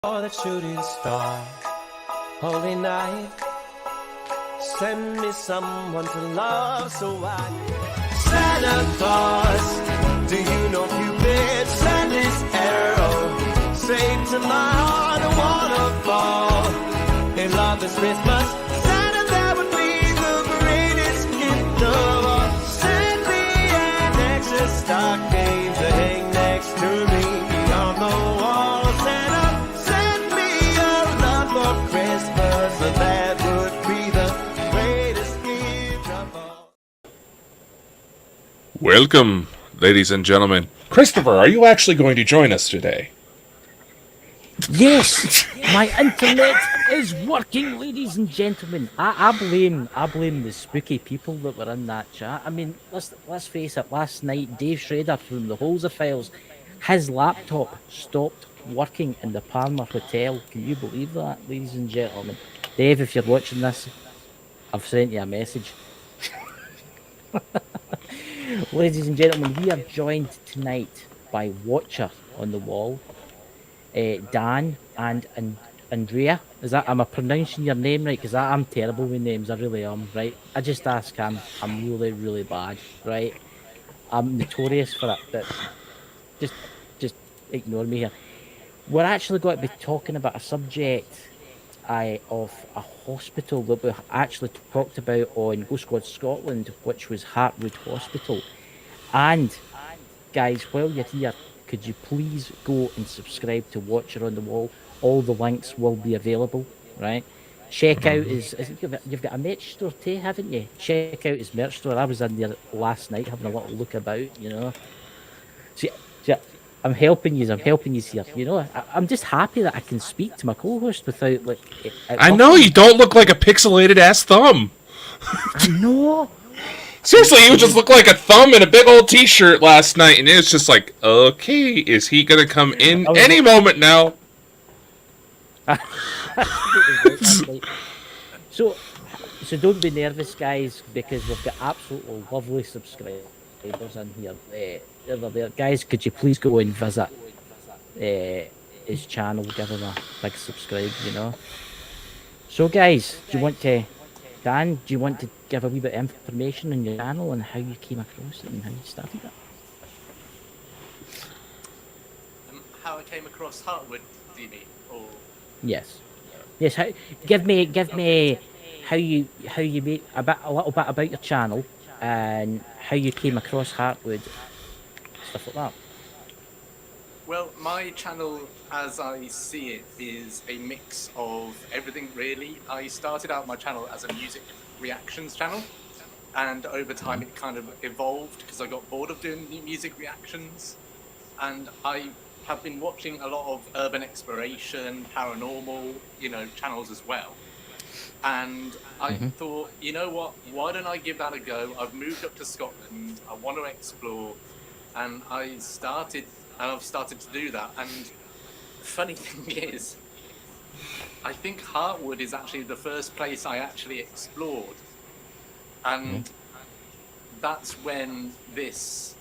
For the shooting star, holy night, send me someone to love so I Santa Claus, do you know Cupid? Send his arrow, straight to my heart, a waterfall. In love this Christmas, Santa, that would be the greatest gift of all. Send me an extra stocking to hang next to me on the wall. Santa, Christmas, that would be the greatest gift of all. Welcome, ladies and gentlemen. Christopher, are you actually going to join us today? Yes, my internet is working, ladies and gentlemen. I blame the spooky people that were in that chat. I mean, let's face it. Last night, Dave Schrader from the Holzer Files, his laptop stopped working in the Palmer Hotel. Can you believe that, ladies and gentlemen? Dave, if you're watching this, I've sent you a message. Ladies and gentlemen, we are joined tonight by Watcher on the Wall, Dan and Andrea. Is that, am I pronouncing your name right? Because I'm terrible with names, I really am, right? I just ask, I'm really, really bad, right? I'm notorious for it, but just ignore me here. We're actually going to be talking about a subject of a hospital that we actually talked about on Ghost Squad Scotland, which was Heartwood Hospital. And, guys, while you're here, could you please go and subscribe to Watcher on the Wall? All the links will be available, right? Check out his... You've got a merch store too, haven't you? Check out his merch store. I was in there last night having a little look about, you know. So, I'm helping you here, you know. I'm just happy that I can speak to my co-host without, like... I know, you don't look like a pixelated-ass thumb. I know. Seriously, you just look like a thumb in a big old t-shirt last night, and it's just like, okay, is he gonna come in any moment now? So don't be nervous, guys, because we've got absolutely lovely subscribers in here. Over there. Guys, could you please go and visit his channel, give him a big subscribe, you know. So guys, Dan, do you want to give a wee bit of information on your channel and how you came across it and how you started it? How I came across Heartwood, do you mean? Or... Yes. How, give me how you made a little bit about your channel and how you came across Heartwood. Stuff like that. Well, my channel, as I see it, is a mix of everything, really. I started out my channel as a music reactions channel, and over time it kind of evolved because I got bored of doing music reactions, and I have been watching a lot of urban exploration, paranormal, you know, channels as well. And I thought, you know what, why don't I give that a go? I've moved up to Scotland, I want to explore. And I've started to do that. And the funny thing is, I think Heartwood is actually the first place I actually explored. And that's when this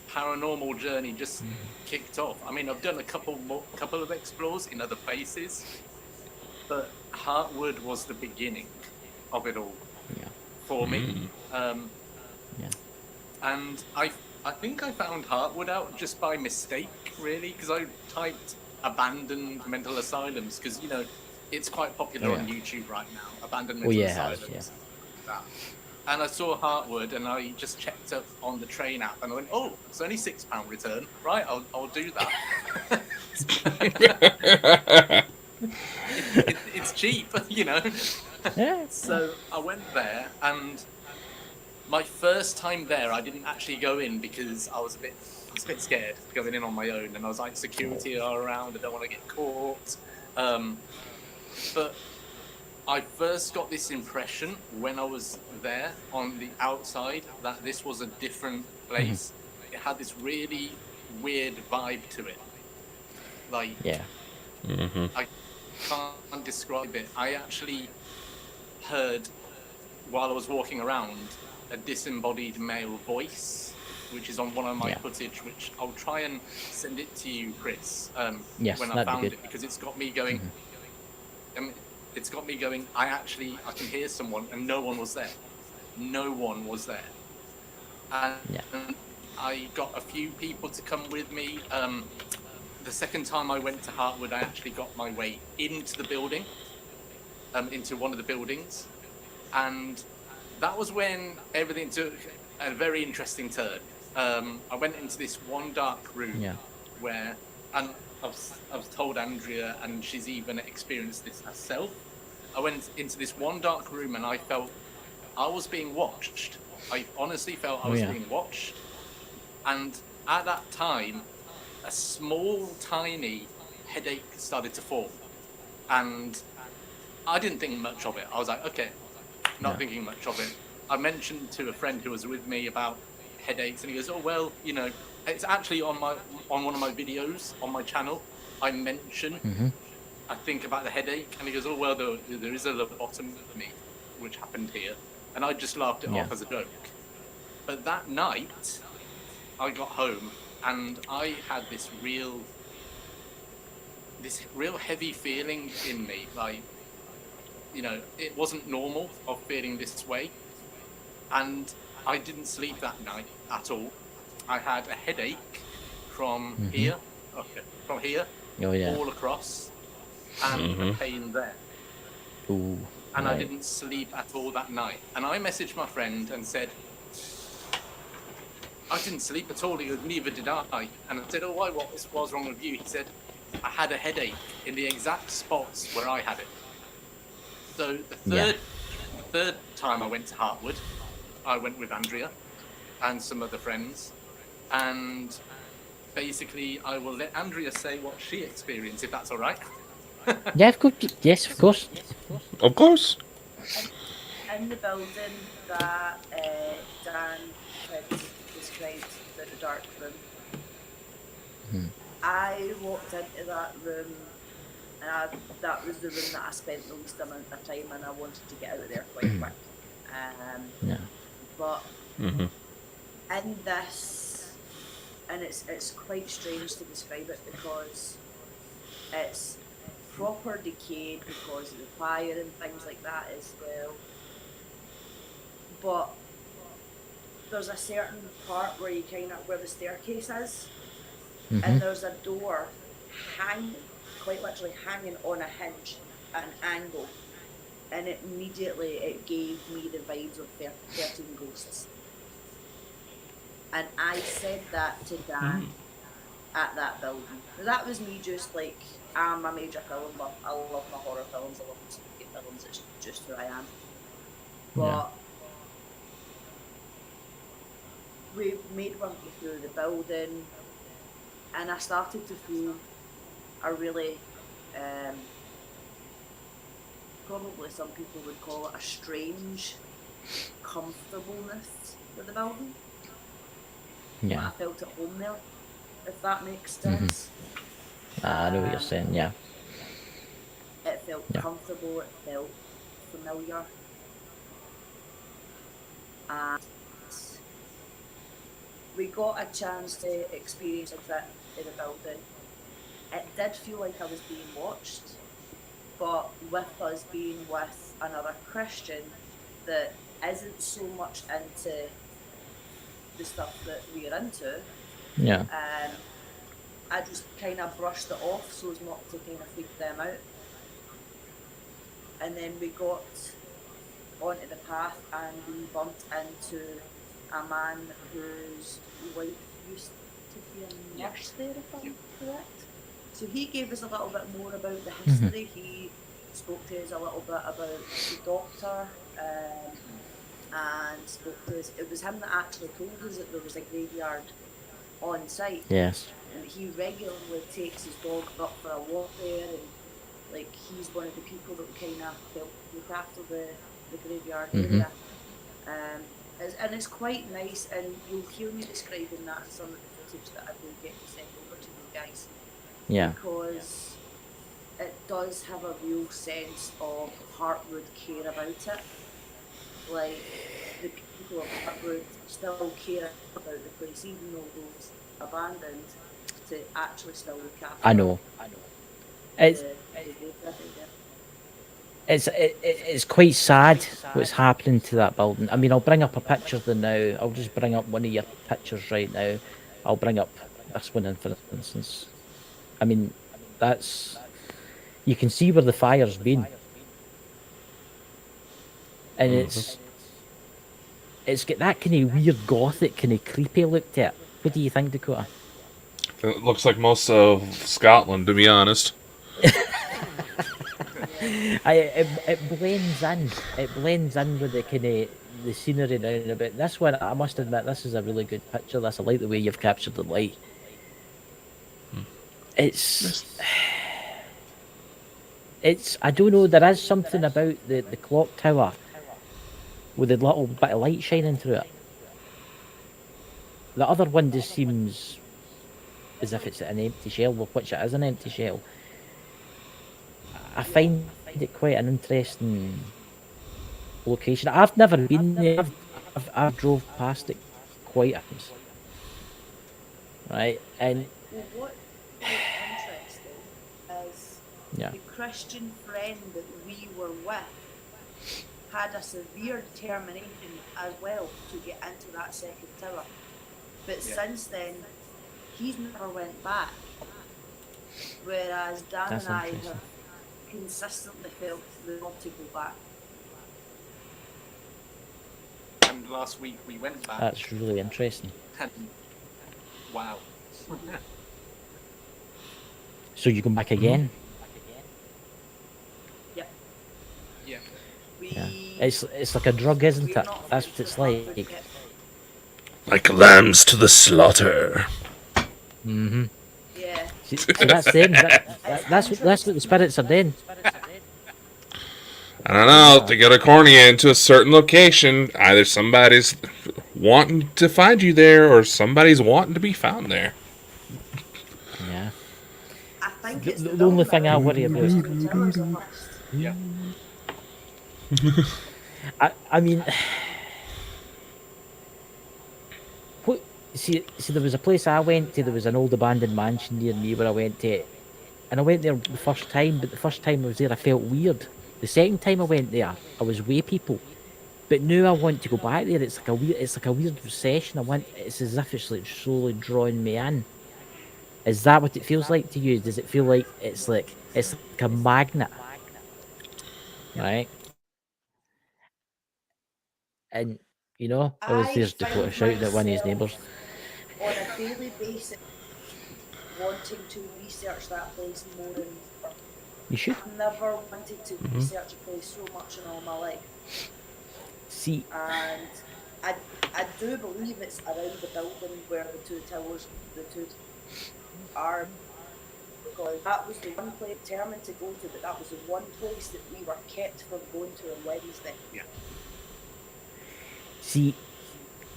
paranormal journey just kicked off. I mean, I've done a couple of explores in other places, but Heartwood was the beginning of it all for me. And I think I found Heartwood out just by mistake, really, because I typed abandoned mental asylums, because, you know, it's quite popular on YouTube right now, abandoned mental asylums. And I saw Heartwood, and I just checked up on the train app, and I went, oh, it's only £6 return. Right, I'll do that. It's cheap, you know. So I went there, and my first time there, I didn't actually go in because I was a bit scared going in on my own, and I was like, security are around, I don't want to get caught. But I first got this impression when I was there on the outside that this was a different place. It had this really weird vibe to it. Like, I can't describe it. I actually heard, while I was walking around, a disembodied male voice which is on one of my Yeah. footage, which I'll try and send it to you, Chris, Yes, when I that'd be found good. it, because it's got me going. It's got me going. I can hear someone, and no one was there. No one was there. And Yeah. I got a few people to come with me. The second time I went to Hartwood, I actually got my way into the building, into one of the buildings, and that was when everything took a very interesting turn. I went into this one dark room Yeah. where, and I've told Andrea, and she's even experienced this herself. I went into this one dark room, and I felt I was being watched. I honestly felt I was being watched. And at that time, a small, tiny headache started to form. And I didn't think much of it. I was like, okay, not thinking much of it. I mentioned to a friend who was with me about headaches, and he goes, oh, well, you know, it's actually on one of my videos on my channel. I mention, I think about the headache, and he goes, oh, well, there is a lobotomy which happened here. And I just laughed it off as a joke. But that night, I got home, and I had this real heavy feeling in me, like, you know, it wasn't normal of feeling this way. And I didn't sleep that night at all. I had a headache from here, all across, and a pain there. Ooh, and I didn't sleep at all that night. And I messaged my friend and said, I didn't sleep at all. He goes, neither did I. And I said, oh, why? What was wrong with you? He said, I had a headache in the exact spots where I had it. So the third time I went to Hartwood, I went with Andrea and some other friends. And basically, I will let Andrea say what she experienced, if that's all right. Yeah, of course. Yes, of course. Of course. In the building that Dan had described, the dark room, I walked into that room, and that was the room that I spent the least amount of time, and I wanted to get out of there quite quick. But in this, and it's quite strange to describe it because it's proper decayed because of the fire and things like that as well. But there's a certain part where you where the staircase is, and there's a door quite literally hanging on a hinge at an angle, and immediately it gave me the vibes of 13 Ghosts. And I said that to Dan at that building. That was me just like, I'm a major film buff. I love my horror films, I love my spooky films, it's just who I am. But we made our way through the building, and I started to feel a really, probably some people would call it a strange comfortableness with the building. Yeah. I felt at home there, if that makes sense. I know what you're saying, yeah. It felt comfortable, it felt familiar. And we got a chance to experience a bit in the building. It did feel like I was being watched, but with us being with another Christian that isn't so much into the stuff that we're into, I just kind of brushed it off so as not to kind of freak them out. And then we got onto the path and we bumped into a man whose wife used to be a nurse there, if I'm correct. So he gave us a little bit more about the history. He spoke to us a little bit about the doctor, and spoke to us. It was him that actually told us that there was a graveyard on site. Yes. And he regularly takes his dog up for a walk there, and like he's one of the people that kind of help look after the graveyard area. And it's quite nice, and you'll hear me describing that in some of the footage that I will get to send over to you guys. Yeah. Because it does have a real sense of Hartwood care about it. Like, the people would still care about the place, even though it was abandoned, to actually still look after I know. It's the living there. it's quite sad what's happening to that building. I mean, I'll bring up a picture of them now. I'll just bring up one of your pictures right now. I'll bring up this one in, for instance. I mean, that's, you can see where the fire's been, and it's got that kind of weird gothic, kind of creepy look to it. What do you think, Dakota? It looks like most of Scotland, to be honest. It blends in. It blends in with the kind of the scenery down a bit. This one, I must admit, this is a really good picture. I like the way you've captured the light. It's I don't know. There is something about the clock tower with a little bit of light shining through it. The other one just seems as if it's an empty shell, which it is an empty shell. I find it quite an interesting location. I've never been there. I've drove past it quite a times. Right, and Well, what is interesting is yeah, the Christian friend that we were with had a severe determination as well to get into that second tower. But since then, he's never went back. Whereas Dan That's and I interesting. have consistently felt we want to go back. And last week we went back. that's really interesting. And wow. So you come back again? Yep. Yeah. We, Yeah. It's like a drug, isn't we're it? not That's what it's afraid to like. get- Like lambs to the slaughter. Mm-hmm. Yeah. So that's them. That's what the spirits are doing. I don't know. They get a cornea into a certain location. Either somebody's wanting to find you there, or somebody's wanting to be found there. Yeah. I think it's The only thing I worry about. hotels are first. Yeah. I mean, what? See, there was a place I went to. There was an old abandoned mansion near me where I went to, and I went there the first time. But the first time I was there, I felt weird. The second time I went there, I was with people. But now I want to go back there. It's like a weird obsession. It's as if it's like slowly drawing me in. Is that what it feels like to you? Does it feel like it's like a magnet, right? And you know, there's Dakota find shouting at one of his myself neighbours. on a daily basis wanting to research that place more and more. You should I've never wanted to research a place so much in all my life. see. And I do believe it's around the building where the two are, because that was the one place determined to go to, but that was the one place that we were kept from going to on Wednesday. Yeah. See,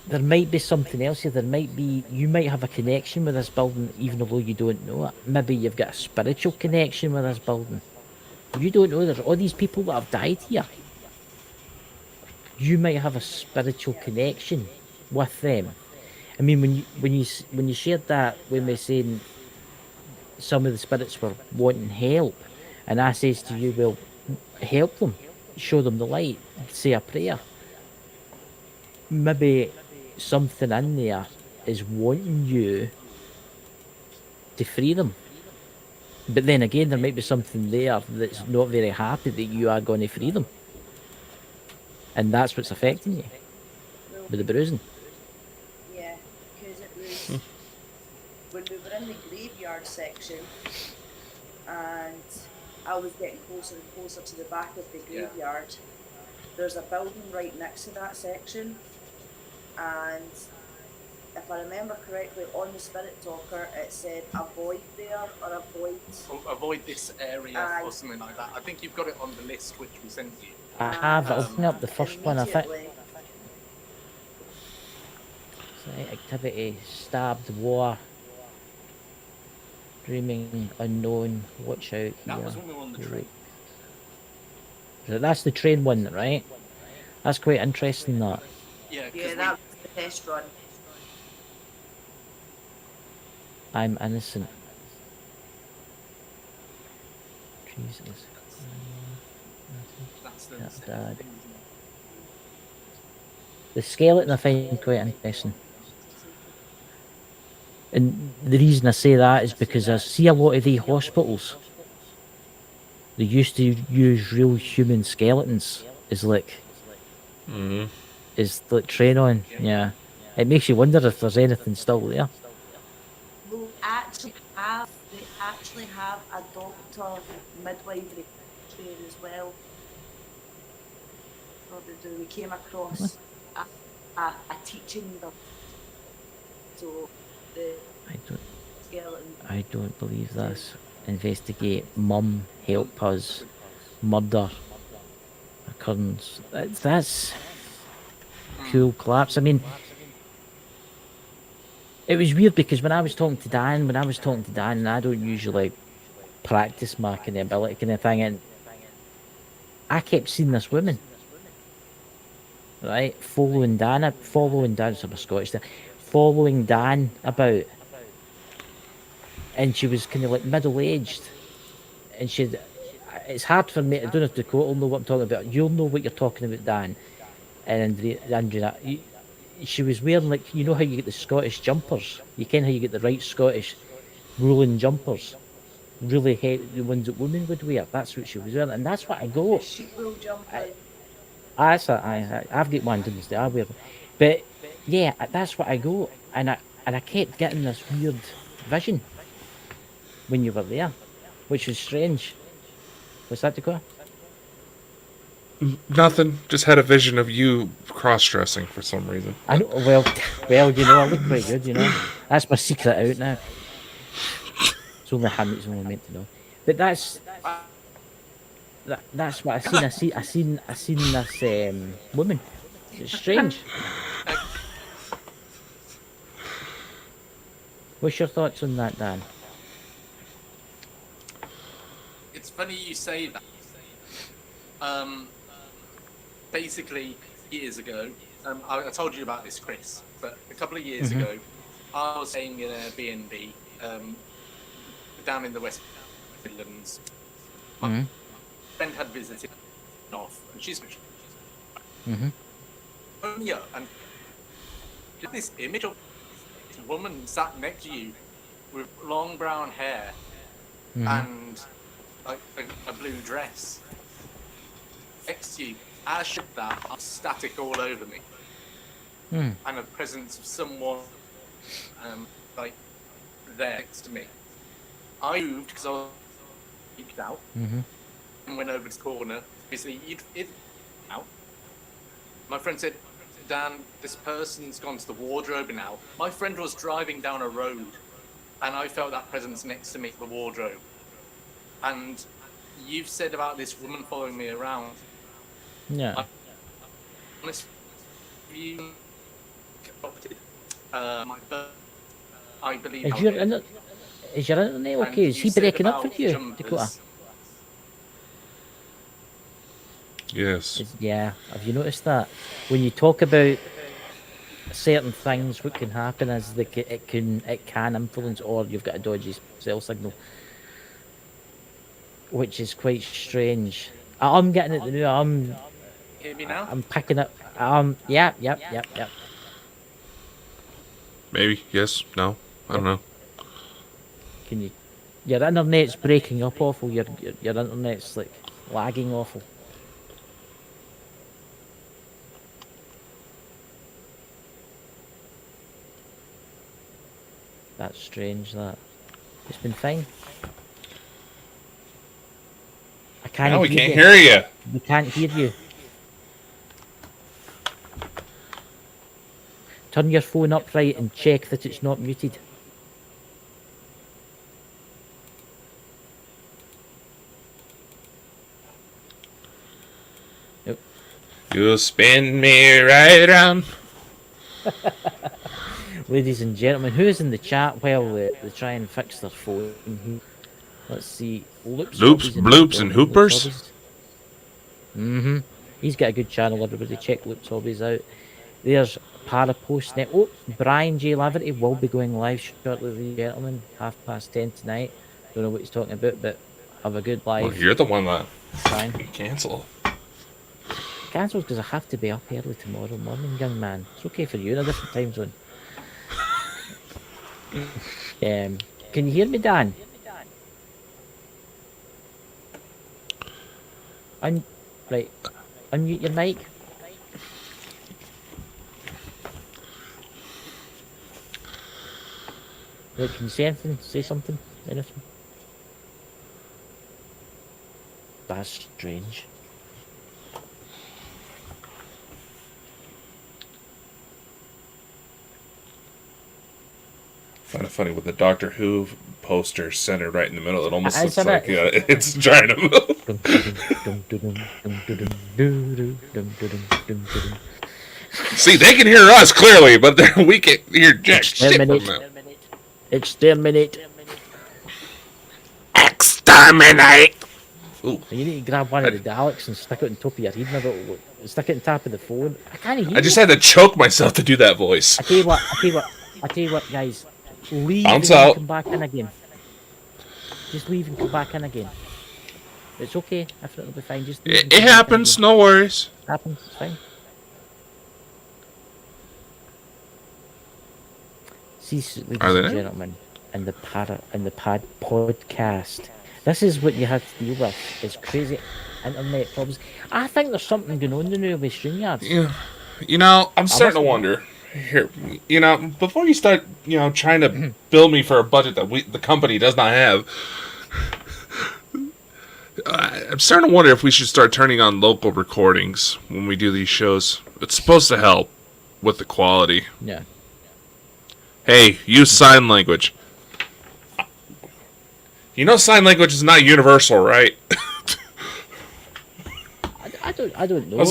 there might be something else here. You might have a connection with this building, even though you don't know it. Maybe you've got a spiritual connection with this building. You don't know. There's all these people that have died here. You might have a spiritual connection with them. I mean, when you shared that with me, saying some of the spirits were wanting help, and I says to you, well, help them, show them the light, say a prayer. Maybe something in there is wanting you to free them. But then again, there might be something there that's not very happy that you are going to free them. And that's what's affecting you with the bruising. Yeah, because it was when we were in the graveyard section, and I was getting closer and closer to the back of the graveyard. There's a building right next to that section, and if I remember correctly, on the Spirit Talker it said avoid there or avoid. Avoid this area Aye. or something like that. I think you've got it on the list which we sent you. I have. Open up the first one, I think. Immediately, Right, activity, stabbed, war, dreaming, unknown, watch out. That here. was when we were on the You're train. right. So that's the train one, right? That's quite interesting, that. Yeah, 'cause Yeah, that was the test run. I'm innocent. Jesus. that's the Yeah, second Dad. thing, isn't it? The skeleton I find quite interesting. And the reason I say that is because I see a lot of the hospitals, they used to use real human skeletons as like train on. Yeah. It makes you wonder if there's anything still there. They actually have a doctor midwifery there as well. So they came across a teaching them. So the I don't skeleton. I don't believe this. Investigate. Mum help us. Murder occurrence. That's cool collapse. I mean, it was weird because when I was talking to Dan, and I don't usually practice my kind of ability kind of thing, and I kept seeing this woman, right, following Dan, sorry, Scottish, following Dan about, and she was kind of like middle-aged, and it's hard for me, I don't know if Dakota will know what I'm talking about, you'll know what you're talking about, Dan, and Andrea, she was wearing, like, you know how you get the Scottish jumpers, you ken how you get the right Scottish woolen jumpers, really heavy, the ones that women would wear, that's what she was wearing, and that's what I go, Sheep wool jumper. I've got one downstairs. I wear them, but yeah, that's what I go. And I kept getting this weird vision when you were there, which was strange. What's that, Dakota? Nothing. Just had a vision of you cross-dressing for some reason. I know. Well, you know, I look quite good. You know, that's my secret out now. It's only him that's only meant to know. But that's what I seen. I seen this woman. It's strange. What's your thoughts on that, Dan? It's funny you say that. Basically, years ago, I told you about this, Chris, but a couple of years ago, I was staying in a B&B down in the West Midlands. My friend had visited off, and she's yeah, and this image of this woman sat next to you with long brown hair and like a blue dress next to you. As she did that, I was static all over me, and the presence of someone like there next to me. I moved because I was freaked out and went over to the corner. Obviously, it out. My friend said, Dan, this person's gone to the wardrobe now. My friend was driving down a road, and I felt that presence next to me, the wardrobe. And you've said about this woman following me around. Yeah. Honest, you adopted my birth. I believe. Is your internet okay? Is he breaking up for you, Dakota? Yes. Yeah. Have you noticed that when you talk about certain things, what can happen is it can influence, or you've got a dodgy cell signal, which is quite strange. I'm getting it now. Hear me now? I'm picking up. Yep. Maybe. Yes. No. I don't know. Can you? Your internet's breaking up awful. Your internet's like lagging awful. That's strange. That it's been fine. I can't. Now we can't hear you. We can't hear you. Turn your phone upright and check that it's not muted. Nope. You'll spin me right around. Ladies and gentlemen, who is in the chat while they try and fix their phone? Let's see. Loops, bloops, and hoopers. He's got a good channel, everybody. Check Loops Hobbies out. There's Parapost net. Oh, Brian J. Laverty will be going live shortly, ladies and gentlemen. 10:30 tonight. Don't know what he's talking about, but have a good Well, live. you're the one that Brian. cancel. Cancelled because I have to be up early tomorrow morning, young man. It's okay for you in a different time zone. Can you hear me, Dan? Right. Unmute your mic. Right, can you say anything? Say something? Anything? That's strange. Find it funny with the Doctor Who poster centered right in the middle. It almost looks Isn't like it? it's trying to move. See, they can hear us clearly, but we can't hear jack shit from them. Exterminate. Exterminate! Ooh. You need to grab one of the Daleks and stick it on top of your head and have it, stick it on top of the phone. I can't hear I just you. had to choke myself to do that voice. I tell you what, guys. Leave Bounce and out. come back in again. Just leave and come back in again. It's okay. Everything will be fine. Just leave and It come back in happens, again. no worries. Happens. It's fine. See, ladies Are they and there? gentlemen, in the Pad podcast. This is what you have to deal with. It's crazy internet problems. I think there's something going on now with StreamYard. Yeah. You know, I'm starting to must- wonder. Here, you know, before you start, trying to bill me for a budget that the company does not have, I'm starting to wonder if we should start turning on local recordings when we do these shows. It's supposed to help with the quality. Yeah. Hey, use sign language. You know sign language is not universal, right? I don't know. I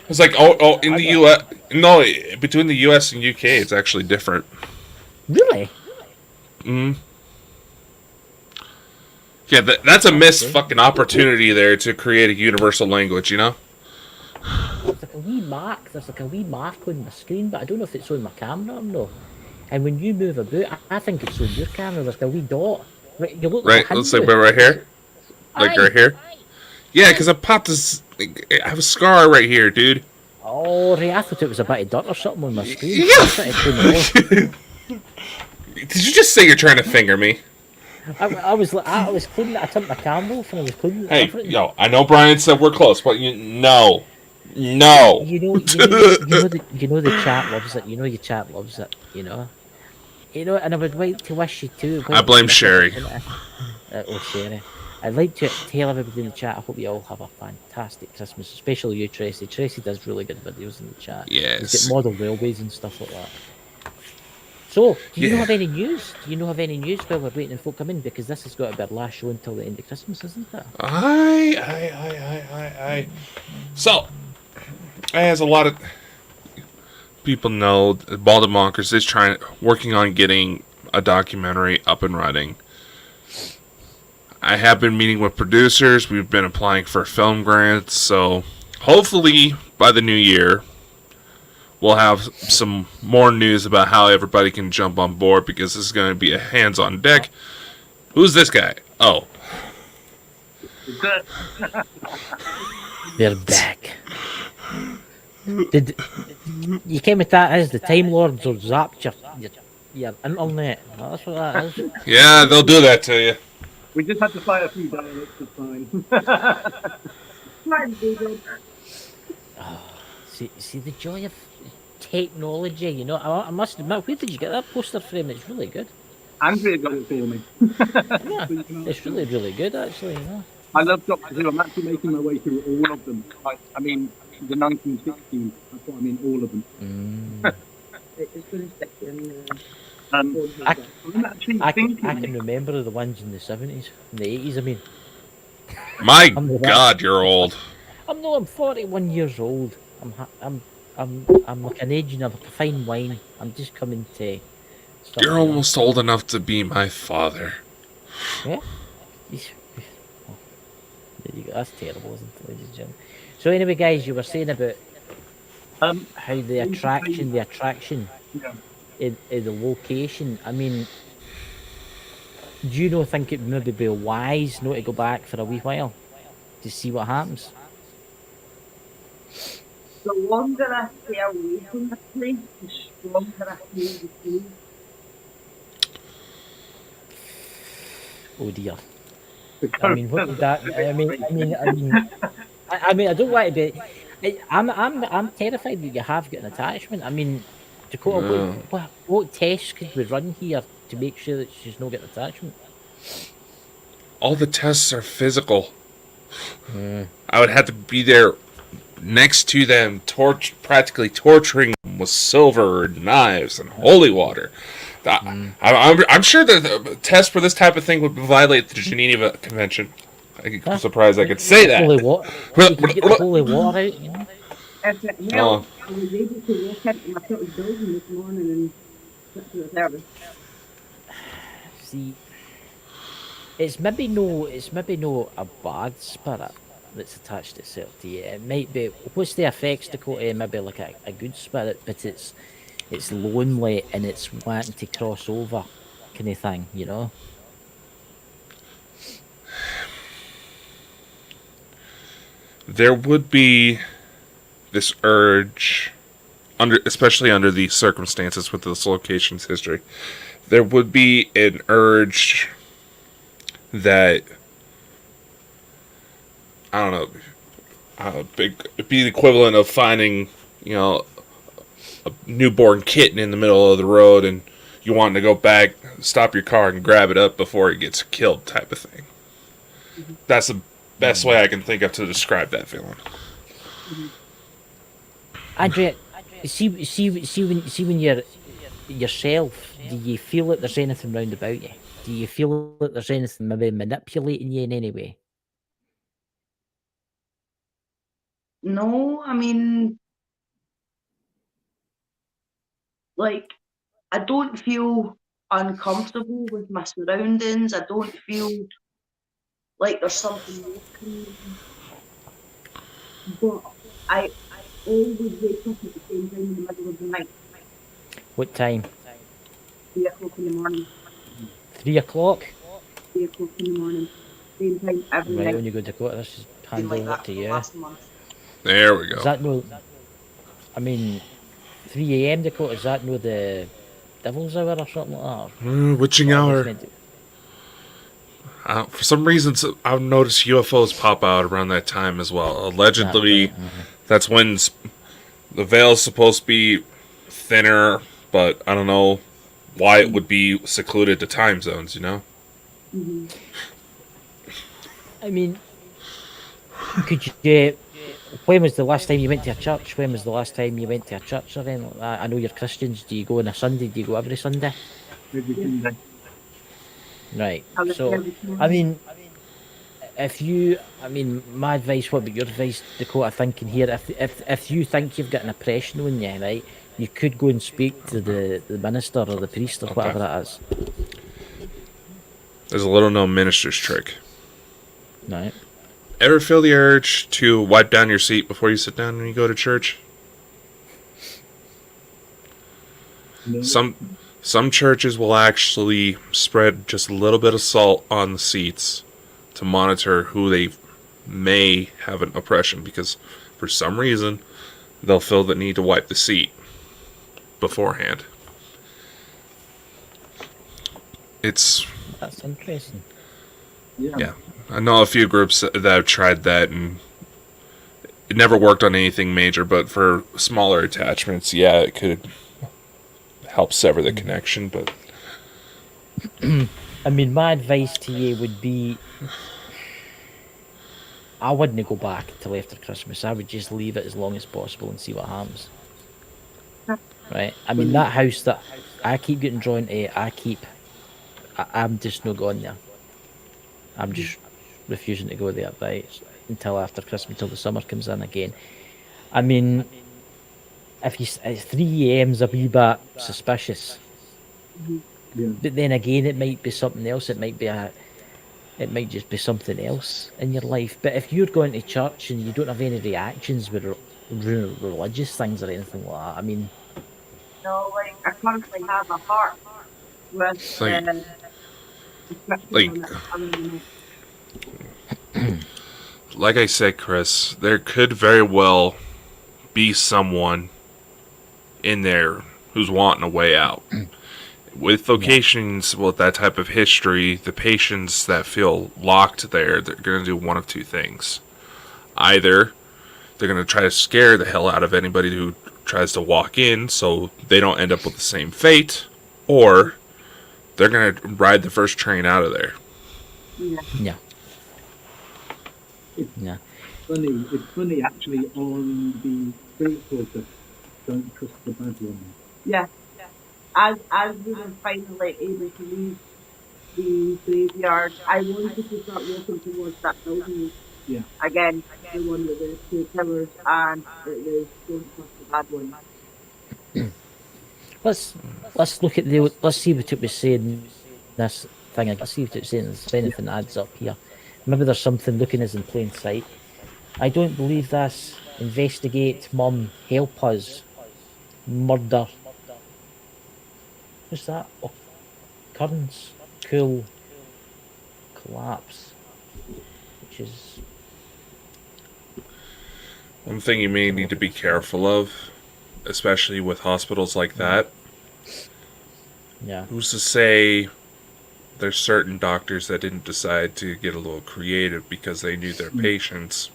was like, oh, in the U.S. No, between the U.S. and U.K., it's actually different. Really? Yeah, that's a missed fucking opportunity there to create a universal language, you know? There's like a wee mark. There's like a wee mark on my screen, but I don't know if it's on my camera or no. And when you move about, I think it's on your camera. There's a wee dot. Right, you look Right, like a let's say Hindu. right here. Like Aye. right here. Yeah, because I popped this. I have a scar right here, dude. Oh, right. I thought it was a bit of dirt or something on my screen. Yeah. I was trying to clean it off. Did you just say you're trying to finger me? I was cleaning it. I turned my camera off and I was cleaning it. Hey, everything. yo, I know Brian said we're close, but no. No. You know the chat loves it. You know your chat loves it. You know, and I would like to wish you too. I blame Sherry. Sherry. I'd like to tell everybody in the chat. I hope you all have a fantastic Christmas, especially you, Tracy. Tracy does really good videos in the chat. Yes. He's got model railways and stuff like that. So, do you Yeah. have any news? Do you have any news while we're waiting for folk come in? Because this has got to be our last show until the end of Christmas, isn't it? I. So, as a lot of people know, Bald and Bonkers is working on getting a documentary up and running. I have been meeting with producers. We've been applying for film grants. So, hopefully, by the new year, we'll have some more news about how everybody can jump on board, because this is going to be a hands-on deck. Who's this guy? Oh. They're back. Did you came with that as the Time Lords or zapped your internet? That's what that is. Yeah, they'll do that to you. We just had to fight a few dialects, it's fine. See the joy of technology. You know, I must admit, where did you get that poster frame? It's really good. Andrea got it for me. Yeah, it's really, really good actually. You know. I love Doctor Who. I'm actually making my way through all of them. I mean, the 1960s. That's what I mean, all of them. I'm actually I thinking. can remember the ones in the 70s, in the 80s. I mean, My I'm God, you're old. I'm 41 years old. I'm like an aging of a fine wine. I'm just coming to. stuff You're like that. almost old enough to be my father. Yeah. There you go. That's terrible, isn't it, ladies and gentlemen? So anyway, guys, you were saying about how the attraction Yeah. in the location. I mean, do you not think it would maybe be wise not to go back for a wee while to see what happens? The longer I stay away from the place, the stronger I feel the feeling. Oh dear. Because I mean, what would that? I mean, I don't want to be. I'm terrified that you have got an attachment. I mean, Dakota, what tests could we run here to make sure that she's not got an attachment? All the tests are physical. I would have to be there next to them, practically torturing them with silver and knives and holy water. I'm sure that the test for this type of thing would violate the Geneva Convention. I'm surprised I could say that. Holy water. You could get the holy water out, you know? If it helps, I was able to walk into my sort of building this morning and sit to the service. See, it's maybe no a bad spirit that's attached itself to you. It might be, what's the effects, Dakota? Maybe like a good spirit, but it's lonely and it's wanting to cross over, kind of thing, you know. There would be this urge, especially under these circumstances with this location's history, there would be an urge that, I don't know, it'd be the equivalent of finding, a newborn kitten in the middle of the road and you want to go back, stop your car and grab it up before it gets killed type of thing. That's the best way I can think of to describe that feeling. Andrea, see when you're yourself, do you feel that there's anything round about you? Do you feel that there's anything maybe manipulating you in any way? No, I mean, like, I don't feel uncomfortable with my surroundings. I don't feel like there's something walking me. But I always wake up at the same time in the middle of the night, What time? 3 o'clock in the morning. 3 o'clock? 3 o'clock in the morning. Same time every Right, night. when you go to Dakota, this is Been hand like over that to for the you. last month. There we go. Is that no? I mean, 3 a.m. Dakota, is that no the devil's hour or something like that? Witching What are hour. they meant to- For some reason, I've noticed UFOs pop out around that time as well. Allegedly, that's when the veil's supposed to be thinner, but I don't know why it would be secluded to time zones, you know? I mean, could you? When was the last time you went to a church? When was the last time you went to a church or anything like that? I know you're Christians. Do you go on a Sunday? Do you go every Sunday? every Sunday. Right. I was So, every Sunday. I mean, my advice, what about your advice, Dakota, thinking here, if you think you've got an oppression on you, right, you could go and speak to the minister or the priest or whatever it is. There's a little known minister's trick. Right. Ever feel the urge to wipe down your seat before you sit down when you go to church? No. Some churches will actually spread just a little bit of salt on the seats to monitor who they may have an oppression, because for some reason they'll feel the need to wipe the seat beforehand. That's interesting. Yeah. I know a few groups that have tried that, and it never worked on anything major, but for smaller attachments, yeah, it could help sever the connection, but I mean, my advice to you would be, I wouldn't go back till after Christmas. I would just leave it as long as possible and see what happens. Right? I mean, that house that I keep getting drawn to, I'm just not going there. I'm just refusing to go there, right? Until after Christmas, until the summer comes in again. I mean, if you 3 a.m.'s a wee bit suspicious. Yeah. But then again, it might be something else. It might just be something else in your life. But if you're going to church and you don't have any reactions with religious things or anything like that. I mean, No, like I currently have a heart with Like- inscription like- on it around the neck. Like I said, Chris, there could very well be someone in there who's wanting a way out. With locations with that type of history, the patients that feel locked there, they're going to do one of two things. Either they're going to try to scare the hell out of anybody who tries to walk in so they don't end up with the same fate, or they're going to ride the first train out of there. Yeah. yeah. Yeah. It's funny actually on the spirit portal. Don't trust the bad one. Yeah. As we were finally able to leave the graveyard, I wanted to start walking towards that building. Yeah. Again, the one with the two pillars and it was don't trust the bad one. Let's look at let's see what it was saying. This thing. Let's see what it's saying. If anything adds up here. Maybe there's something looking us in plain sight. I don't believe this. Investigate, Mum. Help us. Murder. What's that? Occurrence. Cool. Collapse. Which is... One thing you may need to be careful of, especially with hospitals like that, Yeah. who's to say there's certain doctors that didn't decide to get a little creative because they knew their patients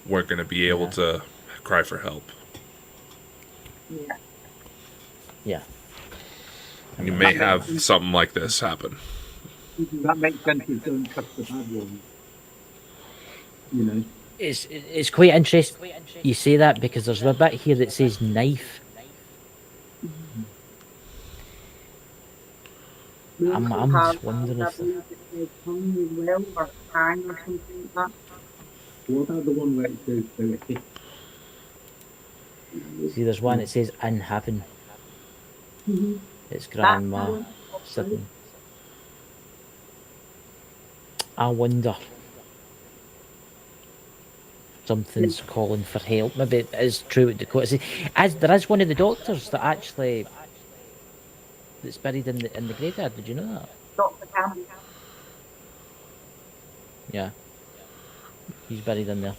weren't going to be able to cry for help. Yeah. Yeah. And you may have something like this happen. That makes sense. With don't trust the bad one. You know. It's quite interesting you say that because there's a bit here that says knife. I'm just wondering if... tongue as well, or hang or something like that. What about the one where it says they were hit? See, there's one that says in heaven. It's That grandma one, sitting. I wonder. Something's calling for help. Maybe it is true what Dakota says. As there is one of the doctors that actually that's buried in the graveyard. Did you know that? Dr. Campbell. Yeah. He's buried in there.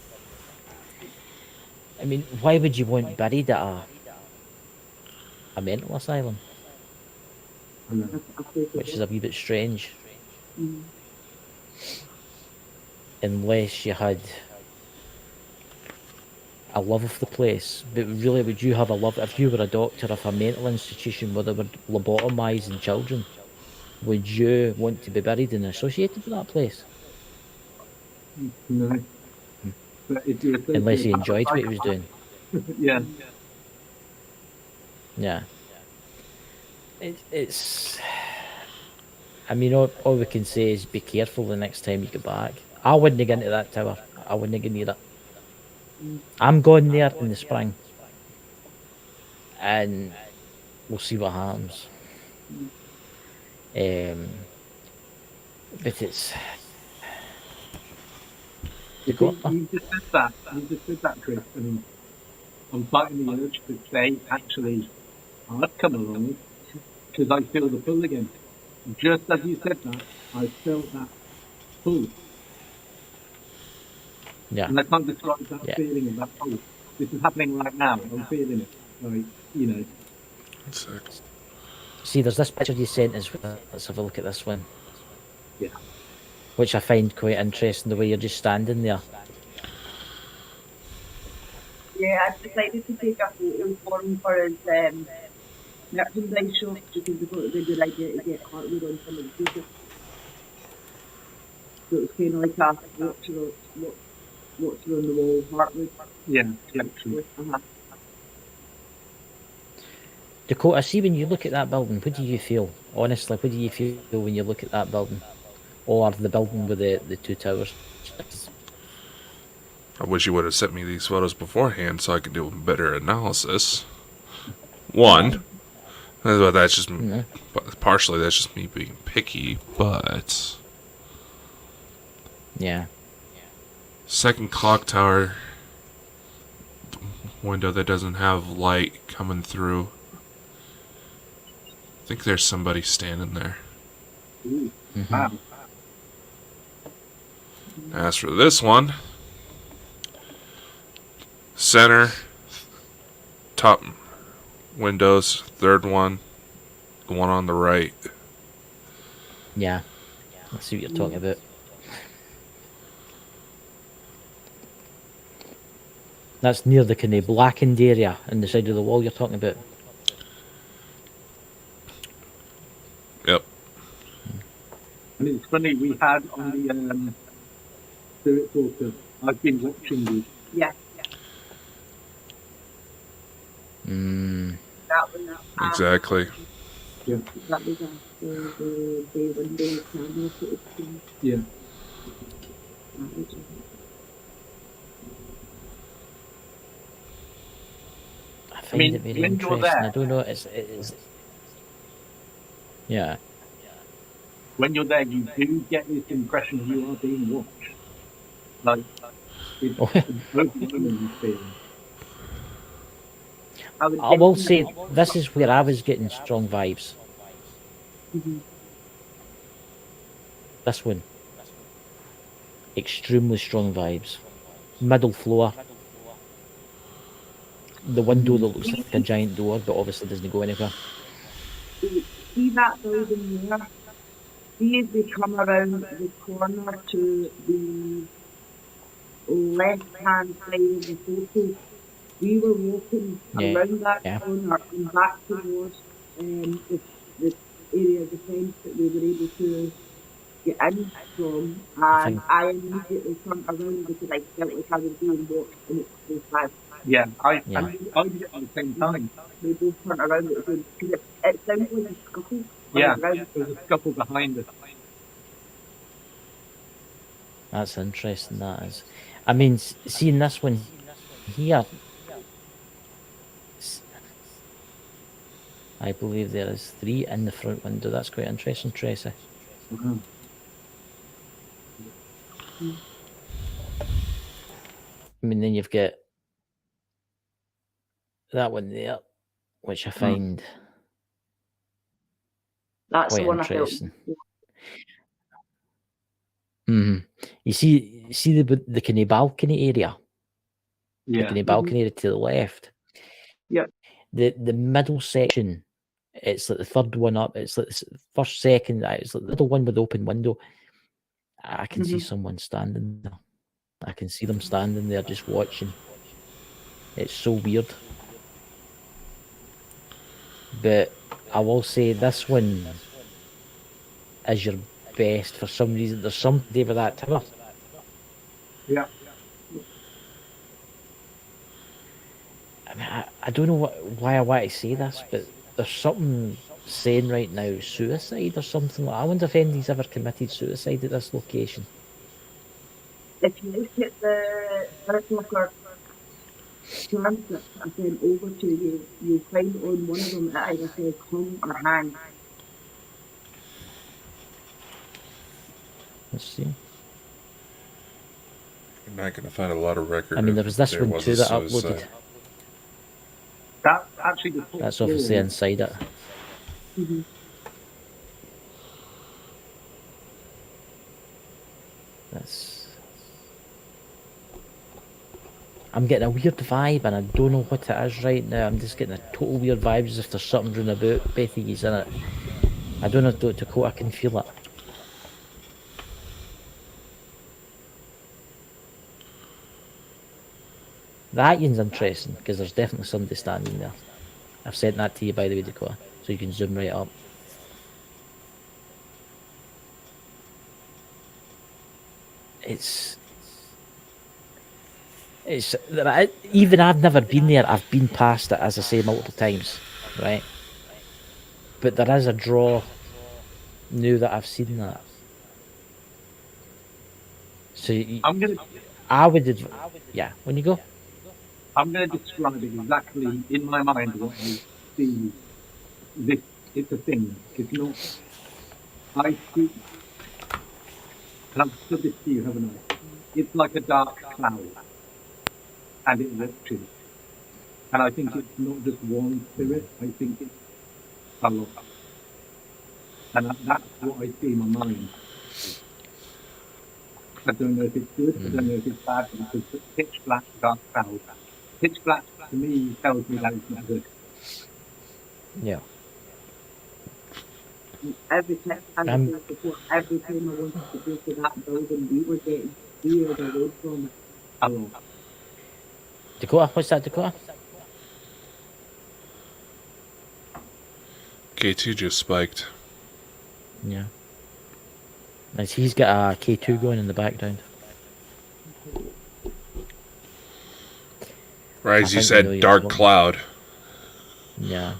I mean, why would you want buried at a mental asylum? Which is a wee bit strange. Unless you had a love of the place. But really, would you have a love, if you were a doctor of a mental institution where they were lobotomising children, would you want to be buried and associated with that place? No. But if you're Unless he enjoyed what he was doing. Yeah. Yeah. It's... I mean, all we can say is be careful the next time you get back. I wouldn't get into that tower. I wouldn't get near it. I'm going there in the spring. And we'll see what happens. But it's... You just said that. You just said that, Chris. I mean, I'm fighting the urge to say, actually, I'd come along because I feel the pull again. Just as you said that, I felt that pull. Yeah. And I can't describe that Yeah. feeling of that pull. This is happening right now. I'm feeling it. Like, you know. See, there's this picture you sent us. Let's have a look at this one. Yeah. Which I find quite interesting, the way you're just standing there. Yeah, I decided to take a photo for him for his merchandise show because we thought it would be a good idea to get hardwood on some of the t-shirts. So it was kind of like a watcher on the wall hardwood. Yeah, collection. Dakota, see, when you look at that building, what do you feel? Honestly, what do you feel when you look at that building? Or the building with the two towers? I wish you would have sent me these photos beforehand so I could do a better analysis. One, that's just partially that's just me being picky, but Yeah. second clock tower, window that doesn't have light coming through. I think there's somebody standing there. Ooh, Mm-hmm. wow. As for this one, center, top windows, third one, the one on the right. Yeah. I see what you're talking about. That's near the kind of blackened area on the side of the wall you're talking about. Yep. And it's funny, we had on the Spirit Talker, I've been watching you. Yeah, Mm. that was Exactly. Yeah. that was after the bay window camera footage thing. Yeah. That was I find mean, it very when you're interesting. there- I don't know. It's yeah. When you're there, you do get this impression you are being watched. Like, it's Oh. an overwhelming feeling. I will say this is where I was getting strong vibes. This one, extremely strong vibes. Middle floor. The window that looks like a giant door, but obviously doesn't go anywhere. see that building there? See as we come around the corner to the left-hand side of the photo, we were walking Yeah, around that yeah. corner and back towards the area of the fence that we were able to get in from, and think- I immediately turned around because I felt like I was being watched and it was so bad. Yeah, I Yeah. did it at the same time. We both turned around because it sounded like a scuffle. Yeah, Around. there's a scuffle behind us. That's interesting. That is. I mean, seeing this one here, I believe there is 3 in the front window. That's quite interesting, Tracy. I mean, then you've got that one there, which I find That's quite the one I felt. interesting. You see the kind of balcony area, the Yeah. kind of balcony area to the left. Yeah. The middle section, it's like the third one up. It's like the first, second. It's like the middle one with the open window. I can see someone standing there. I can see them standing there just watching. It's so weird. But I will say this one is your best for some reason. There's something to do with that tower. Yeah. I mean, I don't know why I want to say this, but there's something saying right now suicide or something. I wonder if anybody's ever committed suicide at this location. If you look at the Earthwalker transcript I sent over to you, you'll find on one of them it either says hung or hang. Let's see. You're not going to find a lot of record. I mean, there was this there one was too a that suicide. uploaded. That's actually the top That's obviously floor. inside it. That's. I'm getting a weird vibe, and I don't know what it is right now. I'm just getting a total weird vibe, as if there's something running about. Bethy's in it. I don't know, Dakota. I can feel it. That one's interesting because there's definitely somebody standing there. I've sent that to you, by the way, Dakota, so you can zoom right up. It's even I've never been there. I've been past it, as I say, multiple times, right? But there is a draw now that I've seen that. So I would, yeah. When you go, I'm gonna describe it exactly in my mind what I see. This it's a thing. It's not. I see, and I've said this to you, haven't I? It's like a dark cloud, and it watches. And I think it's not just one spirit, I think it's a lot. And that's what I see in my mind. I don't know if it's good, I don't know if it's bad, because it's pitch black, dark cloud. Pitch black, to me, tells me that it's not good. Yeah. Every time I was before, every time I wanted to go to that building, we were getting weird away from it. A lot. Dakota, what's that, Dakota? K2 just spiked. Yeah. Nice. He's got a K2 going in the background. Right, I as you think said, really dark it's- cloud. Yeah.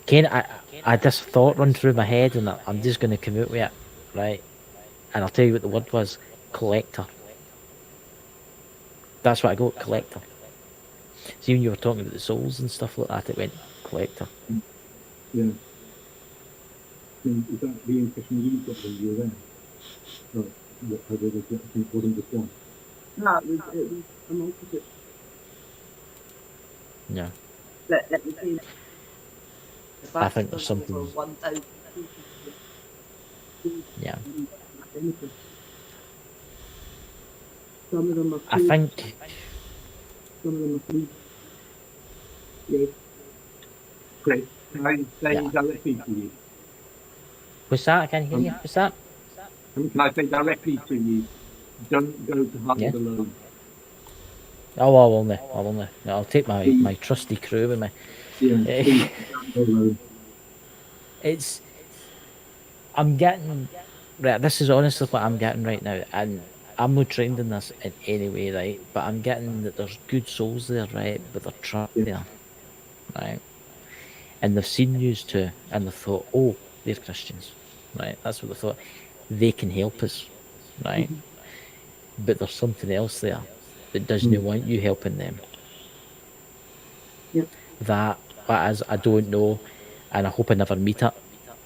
Kane, I just thought run through my head, and I'm just going to come out with it, right? And I'll tell you what the word was: collector. That's what I got, collector. See, when you were talking about the souls and stuff like that, it went collector. Yeah. Is that the impression you got when you were there? Like, what I did it wasn't just one. No, it was a multitude. Yeah. But at the same I think there's something- 1,000 Yeah. Some of them are I free, think. some of them are free. Yeah. Great. Can I say Yeah. directly to you? What's that? I can't hear you. What's that? Can I say directly to you? Don't go to Hunt Yeah. alone. Oh, I will not. I will not. I'll take my trusty crew with me. Yeah, Eh. please, don't go alone. It's. I'm getting. Right, this is honestly what I'm getting right now. And I'm not trained in this in any way, right? But I'm getting that there's good souls there, right? But they're trapped there, right? And they've seen yous too, and they've thought, oh, they're Christians, right? That's what they thought. They can help us, right? But there's something else there that doesn't want you helping them. Yep. That is, I don't know, and I hope I never meet it,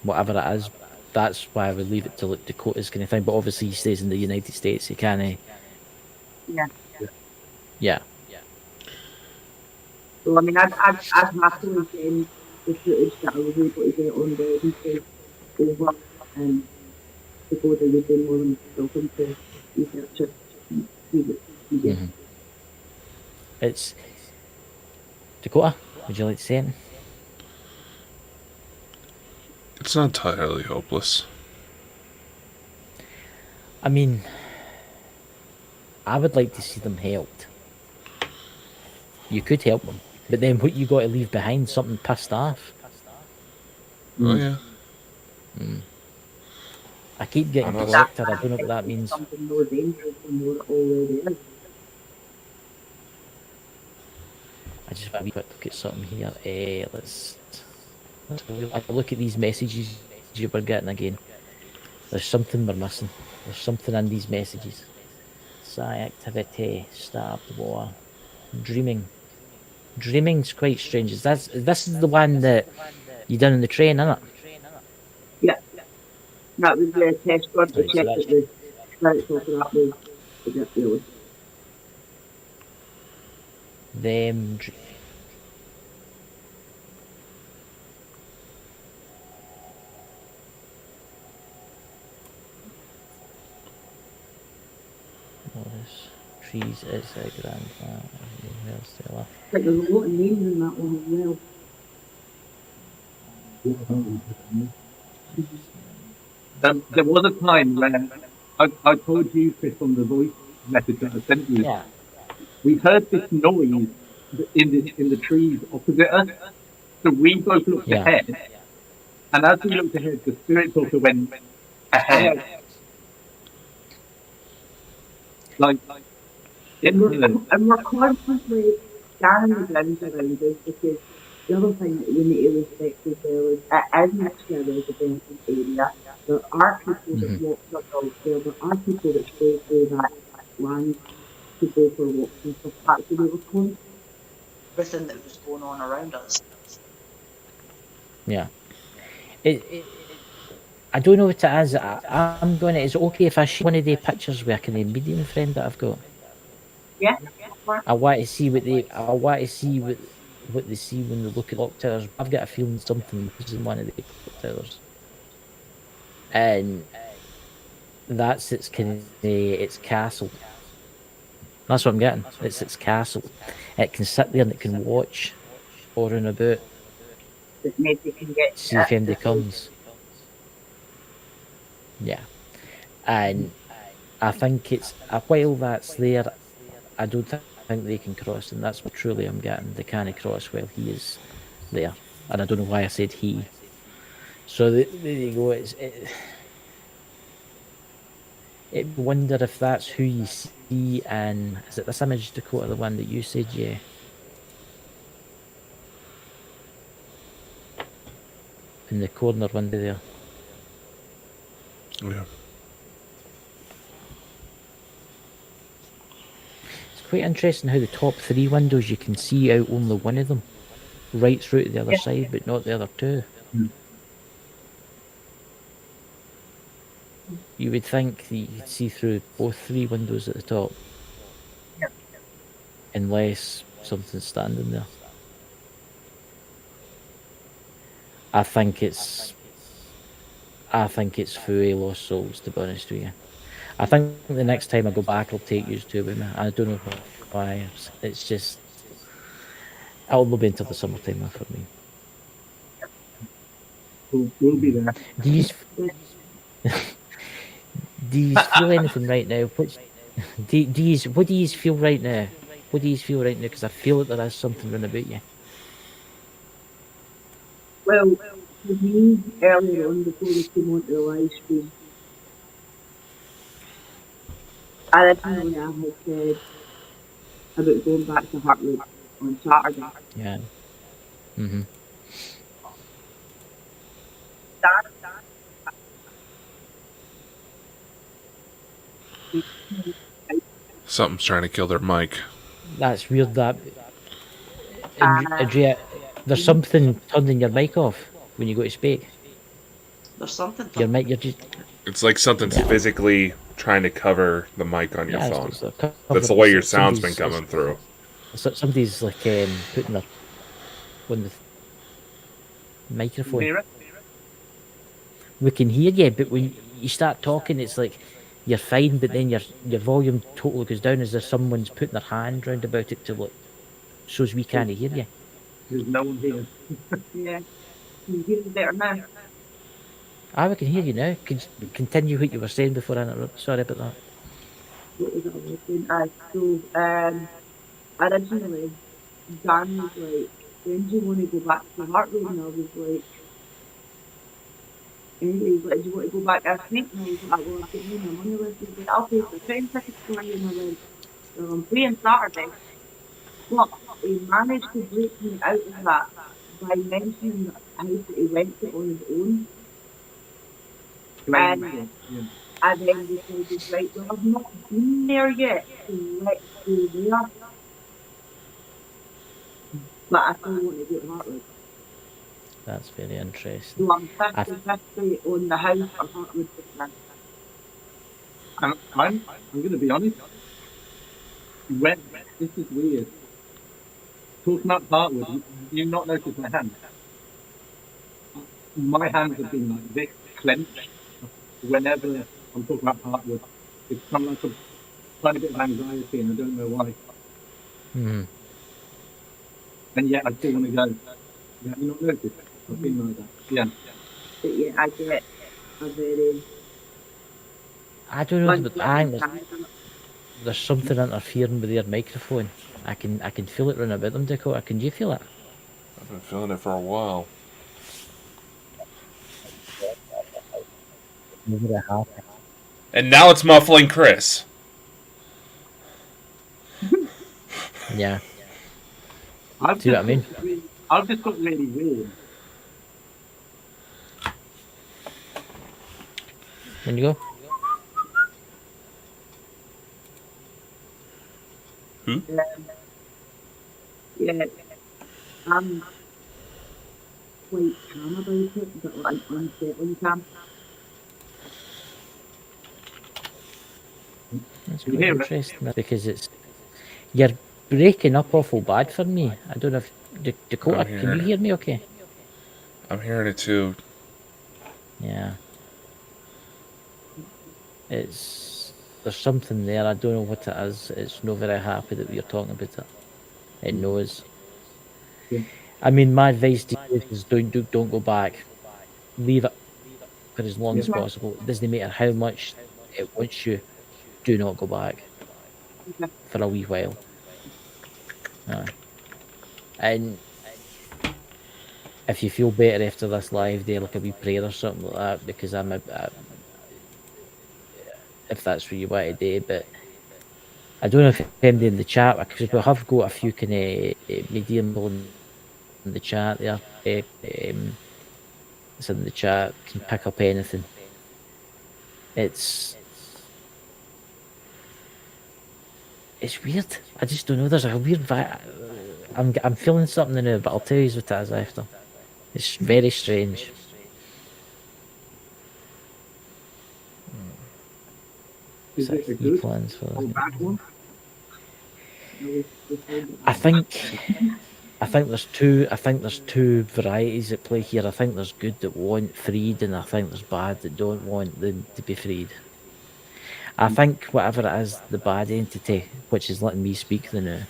whatever it is. That's why I would leave it to like Dakota's kind of thing. But obviously, he stays in the United States. He can't. Yeah. Yeah. So I mean, I'd happily send the footage that I was able to get on the weekend over, and to go to the more than welcome to research it, see what you get. It's Dakota. Would you like to say it? It's not entirely hopeless. I mean, I would like to see them helped. You could help them, but then what you got to leave behind? Something pissed off. Oh yeah. I keep getting I know collector. I don't know what that means. Something more dangerous than what it already is. I just want to quick look at something here. Let's have a look at these messages you were getting again. There's something we're missing. There's something in these messages. Psi activity, stabbed war, dreaming. Dreaming's quite strange. This is the one that you done in the train, isn't it? Yeah. That was the test run to Right, so check that's- that the spirits of that was a bit real. Them. Notice trees outside Grandpa. Like there's a lot of names in that one as well. There was a time when I told you, Chris, on the voice message that I sent you. Yeah. We heard this noise in the trees opposite us. So we both looked Yeah. ahead. And as we looked ahead, the spirits also went ahead. Like, And we're constantly scanning the grounds around us because the other thing that we need to respect as well is it is actually a residential area. There are people that walk their dogs there. There are people that stay through that land to go for walks and stuff. Actually, we were constantly everything that was going on around us. Yeah. I don't know what it is. I'm going to. Is it okay if I show one of the pictures with a Canadian medium friend that I've got? Yeah. I want to see what they. I want to see what they see when they look at clock towers. I've got a feeling something was in one of the clock towers, and that's its kind of its castle. That's what I'm getting. It's its castle. It can sit there and it can watch or and about, That maybe can get see if anybody comes. Yeah, and I think it's while that's there, I don't think they can cross, and that's what truly I'm getting. They can't cross while he is there, and I don't know why I said he. So there you go. It wonder if that's who you see, and is it this image, Dakota, the one that you said, yeah? In the corner window there. Yeah. It's quite interesting how the top 3 windows you can see out only one of them, right through to the other side, but not the other 2. You would think that you could see through both 3 windows at the top, unless something's standing there. I think it's fully Lost Souls, to be honest with you. I think the next time I go back, I'll take you two with me. I don't know why. It's just it'll be until the summertime for me. We'll be there. Do you feel anything right now? What do you feel right now? What do you feel right now? Because I feel that there is something wrong about you. Well, for me, earlier on before we came onto the live stream, originally I had said about going back to Hartwood on Saturday. Yeah. Mhm. Something's trying to kill their mic. That's weird. That Andrea, there's something turning your mic off when you go to speak. There's something. Your mic, you're just It's like something's physically trying to cover the mic on your phone. it's That's the way your sound's been coming through. Somebody's like putting their on the microphone. We can hear you, but when you start talking, it's like you're fine, but then your volume totally goes down as if someone's putting their hand round about it to look, shows we can't hear you. There's no one here. Yeah. Can you hear me better now? We can hear you now. Continue what you were saying before I interrupted. Sorry about that. What was I saying? So, originally, Dan was like, when do you want to go back to Hartwood? And I was like, anyway, he's like, do you want to go back last night? And I was like, well, I've got my money left. He's like, I'll pay for the train tickets for you. And I went, well, I'm free on Saturday. But he managed to break me out of that by mentioning the house that he went to on his own. And then he said, right, well, I've not been there yet, so let's go there. But I still want to go to Hartwood. That's very interesting. So I'm 50-50 on the house or Hartwood this month. And I'm going to be honest. This is weird. Talking about Hartwood, you not noticed my hands? My hands have been like this, clenched. Whenever I'm talking about Hartwood, it's kind of like a tiny bit of anxiety, and I don't know why. Mm-hmm. And yet I still want to go. Yeah, you not noticed? I've been like that. Yeah. But yeah, I get a very... I don't know, but I think there's something interfering with their microphone. I can feel it running about them, Dakota. Can you feel it? I've been feeling it for a while. And now it's muffling Chris. Yeah. See what I mean? I've just got really weird. When you go? Yeah, I'm quite calm about it, but like unsettling calm. That's You quite hear it? interesting because You're breaking up awful bad for me. I don't know if Dakota, I'm can here. you hear me okay? I'm hearing it too. Yeah. There's something there. I don't know what it is. It's not very happy that we're talking about it. It knows. Yeah. I mean, my advice to you is don't go back. Leave it for as long as Yeah. possible. It doesn't matter how much it wants you. Do not go back Okay. for a wee while. And if you feel better after this live day, like a wee prayer or something like that, because if that's what you want to do, but I don't know if anybody in the chat, because we have got a few kind of medium in the chat there. It's in the chat, can pick up anything. It's weird. I just don't know. There's a weird vibe. I'm feeling something now, but I'll tell you what it is after. It's very strange. Is it a Wee good plans for or this. bad one? I think there's two varieties at play here. I think there's good that want freed, and I think there's bad that don't want them to be freed. I think whatever it is, the bad entity, which is letting me speak the now,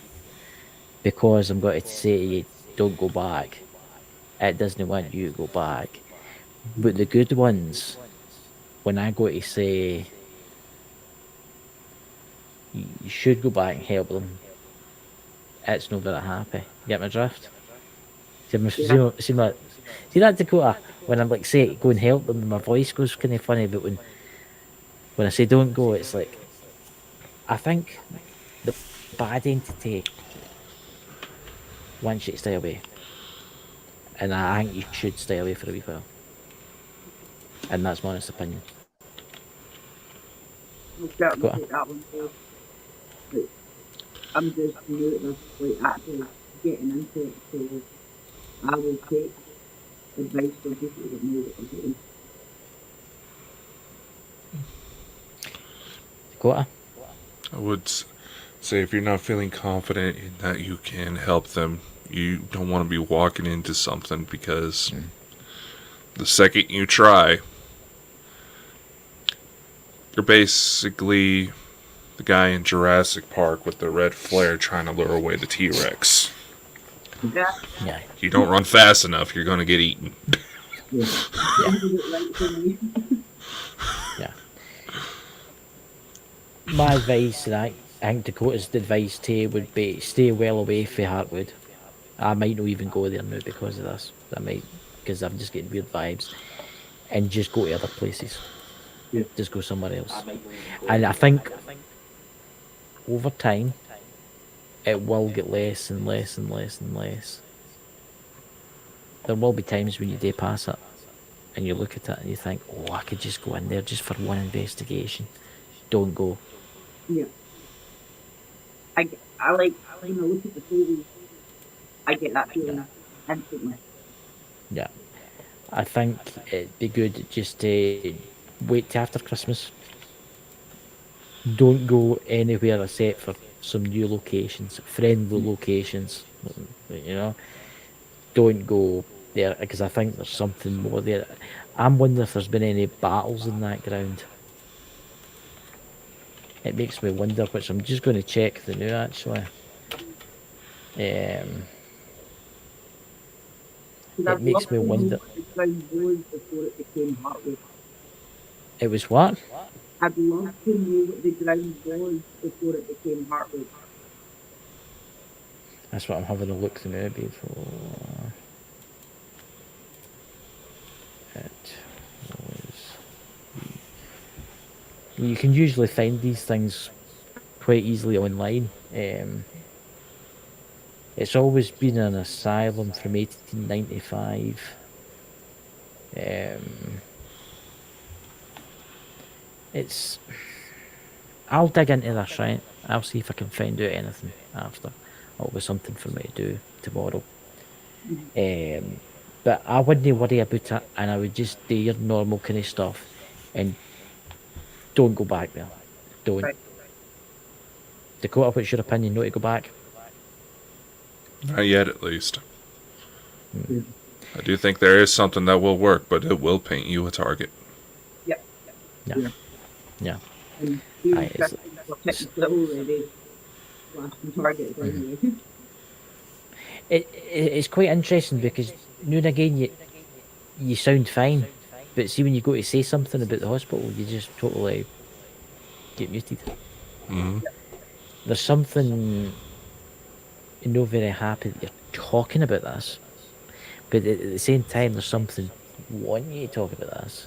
because I'm going to say to you, don't go back. It doesn't want you to go back. But the good ones, when I go to say you should go back and help them, it's not very happy. Get my drift? See that, Dakota? When I'm like, say, go and help them, my voice goes kind of funny, but when I say don't go, it's like, I think the bad entity wants you to stay away. And I think you should stay away for a wee while. And that's my honest opinion. I'll certainly take that one too. Like, I'm just new at this, like actually getting into it, so I will take advice from people that know what they're doing. Dakota? I would say if you're not feeling confident in that you can help them, you don't want to be walking into something because the second you try, you're basically the guy in Jurassic Park with the red flare trying to lure away the T-Rex. Yeah. Yeah. You don't run fast enough, you're going to get eaten. Yeah. Yeah. Is it right for me? Yeah. My advice, and I think Dakota's advice to you would be stay well away from Heartwood. I might not even go there now because of this. Because I'm just getting weird vibes. And just go to other places. Yeah. Just go somewhere else. And I think over time, it will get less and less and less and less. There will be times when you do pass it and you look at it and you think, oh, I could just go in there just for one investigation. Don't go. Yeah. I like when I look at the photos, I get that feeling instantly. Yeah. I think it'd be good just to wait till after Christmas. Don't go anywhere except for some new locations, friendly locations. You know, don't go there because I think there's something more there. I'm wondering if there's been any battles in that ground. It makes me wonder, which I'm just going to check the new actually. It makes me wonder. The ground was before it became Hartwood. It was what? I'd love to know what the ground was before it became Hartwood. That's what I'm having a look now before. It was. You can usually find these things quite easily online. It's always been an asylum from 1895. I'll dig into this, right? I'll see if I can find out anything after. It'll be something for me to do tomorrow. But I wouldn't worry about it, and I would just do your normal kind of stuff, and don't go back there. Don't. Right. Dakota, what's your opinion? No to go back? Not yet, at least. Yeah. I do think there is something that will work, but it will paint you a target. Yeah. Yeah. Yeah. And he was Aye, it's- technically already blasting targets anyway. It's quite interesting because now and again you sound fine, but see when you go to say something about the hospital, you just totally get muted. There's something you're not very happy that you're talking about this, but at the same time, there's something wanting you to talk about this.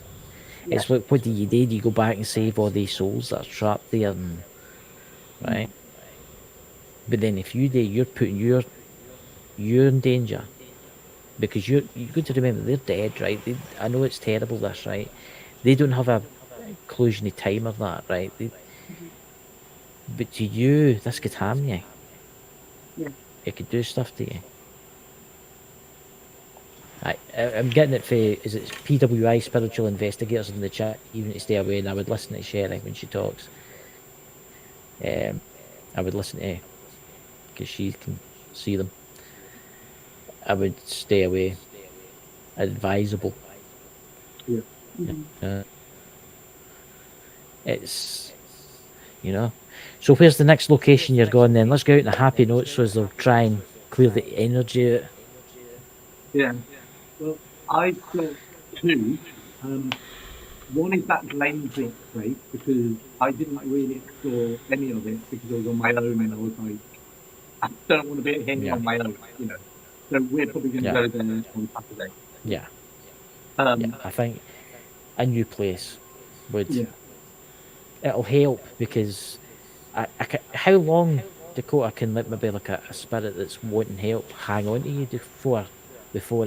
It's like, what do? You go back and save all these souls that are trapped there, and, right? But then if you do, you're putting you're in danger because you got to remember they're dead, right? I know it's terrible, this, right? They don't have a conclusion of time of that, right? But to you, this could harm you. Yeah. It could do stuff to you. I'm getting it for, is it PWI, Spiritual Investigators in the chat, even to stay away, and I would listen to Sherry when she talks. I would listen to her, because she can see them. I would stay away. Advisable. Yeah. It's, So where's the next location you're going then? Let's go out on a happy note so as they'll try and clear the energy out. Yeah. Well, I've got two. One is that Glen's Rock place because I didn't really explore any of it because I was on my own and I was like, I don't want to be here on my own, So we're probably going to go there on Saturday. Yeah. Um, I think a new place would. Yeah. It'll help because how long, Dakota, can let maybe like a spirit that's wanting help hang on to you before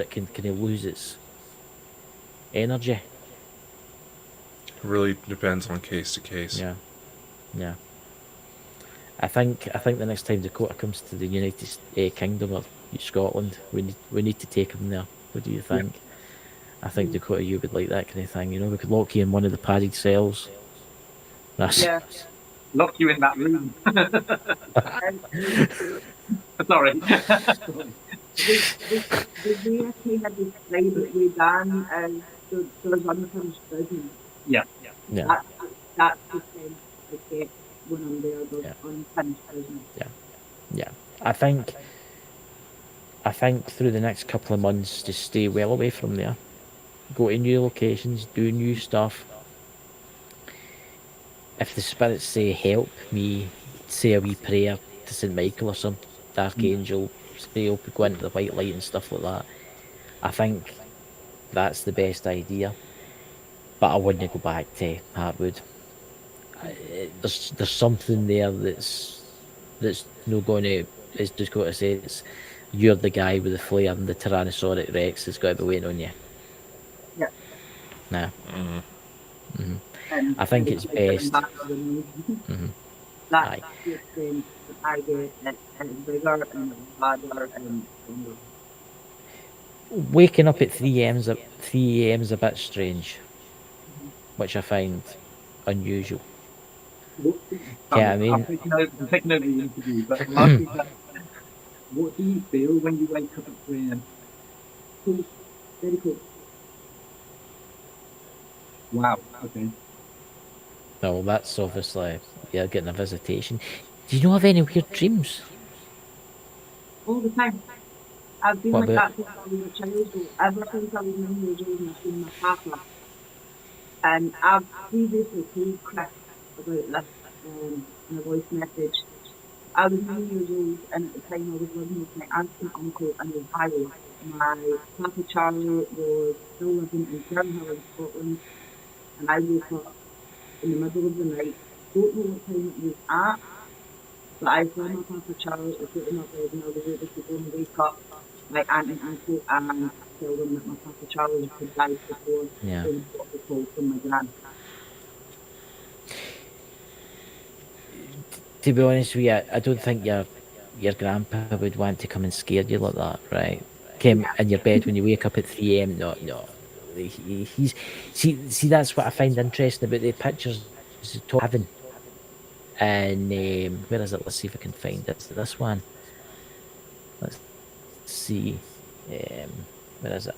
it can kind of lose its energy? It really depends on case to case. Yeah. I think the next time Dakota comes to the United Kingdom or Scotland, we need to take him there. What do you think? Yeah. I think Dakota, you would like that kind of thing. We could lock you in one of the padded cells. Yeah. Lock you in that room. Sorry. The way he had described it way down as there's unfinished business. Yeah. That's the sense I get when I'm there, there's unfinished business. Yeah. I think through the next couple of months, just stay well away from there. Go to new locations, do new stuff. If the spirits say, help me, say a wee prayer to St. Michael or some dark angel, say, help me go into the white light and stuff like that. I think that's the best idea. But I wouldn't go back to Hartwood. There's something there that's not going to, it's just got to say, you're the guy with the flare and the Tyrannosauric Rex has got to be waiting on you. Yeah. Nah. I think it's best. That's the thing that I get, and bigger and badder and stronger. Waking up at 3 a.m. is a bit strange, which I find unusual. Yeah, I mean, I'm taking over the interview, but what do you feel when you wake up at 3 a.m? Cool. Very cool. Wow. Okay. well, that's obviously getting a visitation. Do you have any weird dreams? All the time. I've been What like about- that since I was a child. So ever since I was 9 years old and I've seen my papa. And I've previously told Chris about this in a voice message. I was 9 years old and at the time I was living with my aunt and uncle in Ohio. My Papa Charlie was still living in Turnhill in Scotland, and I woke up in the middle of the night. Don't know what time it was at, but I saw my Papa Charlie, I put him up bed and I was able to go and wake up my aunt and uncle and tell them that my Papa Charlie had died before Yeah. they got the call from my gran. To be honest with you, I don't think your grandpa would want to come and scare you like that, right? Came in your bed when you wake up at 3 a.m. No. He's see that's what I find interesting about the pictures. Is heaven. And where is it? Let's see if I can find it. Is it this one? Let's see. Where is it?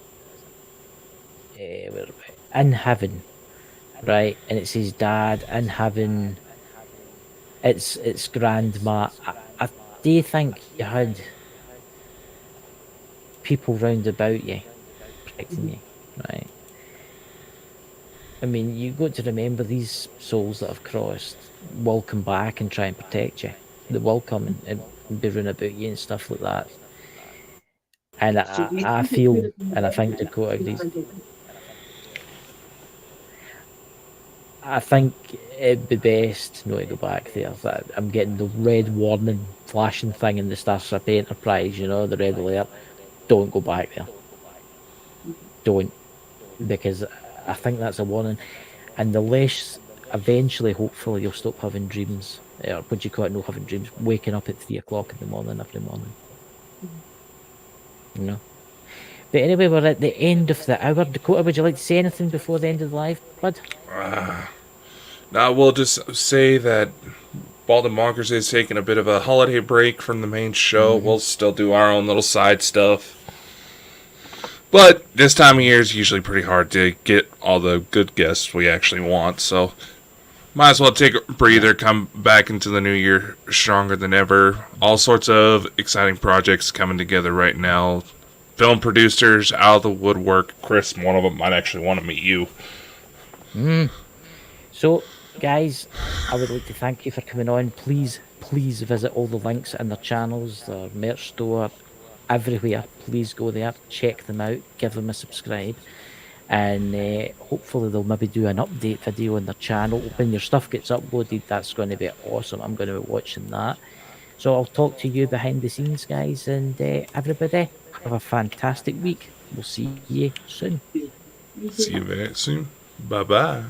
Where are we? In heaven, right? And it says dad in heaven. It's grandma. I do you think you had people round about you protecting you, right? I mean, you got to remember these souls that have crossed will come back and try and protect you. They will come and be round about you and stuff like that. And So do you I think it could feel, have been and I better think if Dakota it agrees. was like I think it'd be best not to go back there. I'm getting the red warning flashing thing in the Starship Enterprise, you know, the red alert. Don't go back there. Don't. Because I think that's a warning. And the less, eventually, hopefully, you'll stop having dreams. Or what do you call it? Not having dreams. Waking up at 3 o'clock in the morning every morning. You know? But anyway, we're at the end of the hour. Dakota, would you like to say anything before the end of the live, bud? Now we'll just say that Bald and Bonkers is taking a bit of a holiday break from the main show. We'll still do our own little side stuff. But this time of year is usually pretty hard to get all the good guests we actually want, so might as well take a breather, come back into the new year stronger than ever. All sorts of exciting projects coming together right now. Film producers out of the woodwork. Chris, one of them, might actually want to meet you. So, guys, I would like to thank you for coming on. Please visit all the links in their channels, their merch store, everywhere. Please go there, check them out, give them a subscribe. And hopefully they'll maybe do an update video on their channel. When your stuff gets uploaded, that's going to be awesome. I'm going to be watching that. So I'll talk to you behind the scenes, guys. And everybody, have a fantastic week. We'll see you soon. See you very soon. Bye-bye.